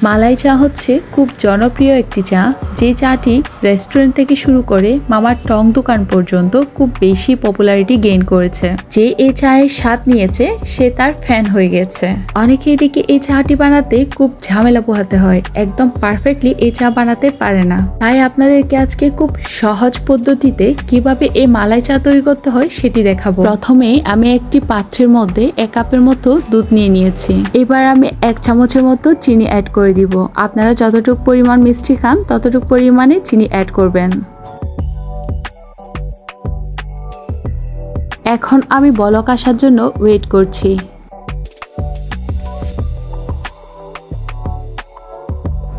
মালাই চা হচ্ছে খুব জনপ্রিয় একটি চা, যে চাটি রেস্টুরেন্ট থেকে শুরু করে মামার টং দোকান পর্যন্ত খুব বেশি পপুলারিটি গেইন করেছে। যে এই চায়ের স্বাদ নিয়েছে সে তার ফ্যান হয়ে গেছে। অনেকেই দেখে এই চাটি বানাতে খুব ঝামেলা পোহাতে হয়, একদম পারফেক্টলি এই চা বানাতে পারে না। তাই আপনাদেরকে আজকে খুব সহজ পদ্ধতিতে কিভাবে এই মালাই চা তৈরি করতে হয় সেটি দেখাবো। প্রথমে আমি একটি পাত্রের মধ্যে 1 কাপের মতো দুধ নিয়ে নিয়েছি। এবার আমি 1 চামচের মতো চিনি অ্যাড করে দিব। আপনারা যতটুকু পরিমাণ মিষ্টি খান ততটুকু পরিমাণে চিনি অ্যাড করবেন। এখন আমি বলক আসার জন্য ওয়েট করছি।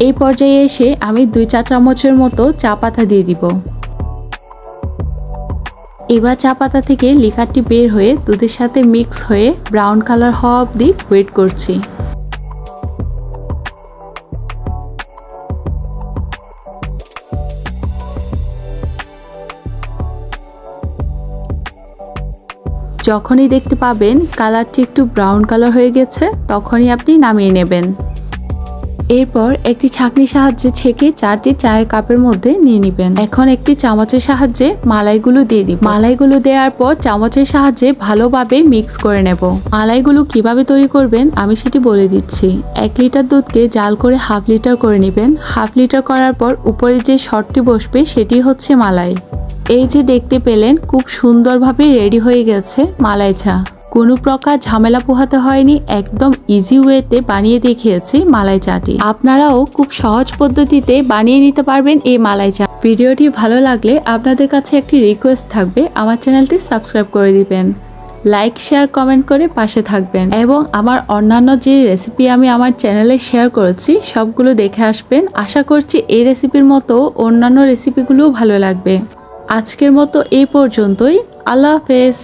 এই পর্যায়ে এসে আমি 2 চা চামচের মতো চা পাতা দিয়ে দিব। এবার চা পাতা থেকে লিকারটি বের হয়ে দুধের সাথে মিক্স হয়ে ব্রাউন কালার হওয়া অবধি ওয়েট করছি। যখনই দেখতে পাবেন কালারটি একটু ব্রাউন কালার হয়ে গেছে তখনই আপনি নামিয়ে নেবেন। এরপর একটি ছাঁকনির সাহায্যে ছেঁকে চাটি চায়ের কাপের মধ্যে নিয়ে নেবেন। এখন একটি চামচের সাহায্যে মালাইগুলো দিয়ে দিব। মালাইগুলো দেওয়ার পর চামচের সাহায্যে ভালোভাবে মিক্স করে নেব। মালাইগুলো কিভাবে তৈরি করবেন আমি সেটি বলে দিচ্ছি। 1 লিটার দুধকে জাল করে 1/2 লিটার করে নেবেন। 1/2 লিটার করার পর উপরে যে শর্টটি বসবে সেটি হচ্ছে মালাই। এই যে দেখতে পেলেন খুব সুন্দরভাবে রেডি হয়ে গেছে মালাই চা। কোনো প্রকার ঝামেলা পোহাতে হয়নি, একদম ইজি ওয়েতে বানিয়ে দেখিয়েছি মালাই চাটি। আপনারাও খুব সহজ পদ্ধতিতে বানিয়ে নিতে পারবেন এই মালাই চা। ভিডিওটি ভালো লাগলে আপনাদের কাছে একটি রিকোয়েস্ট থাকবে, আমার চ্যানেলটি সাবস্ক্রাইব করে দিবেন, লাইক শেয়ার কমেন্ট করে পাশে থাকবেন এবং আমার অন্যান্য যে রেসিপি আমি আমার চ্যানেলে শেয়ার করেছি সবগুলো দেখে আসবেন। আশা করছি এই রেসিপির মতো অন্যান্য রেসিপিগুলোও ভালো লাগবে। আজকের মতো এই পর্যন্তই। আল্লাহ হাফেজ।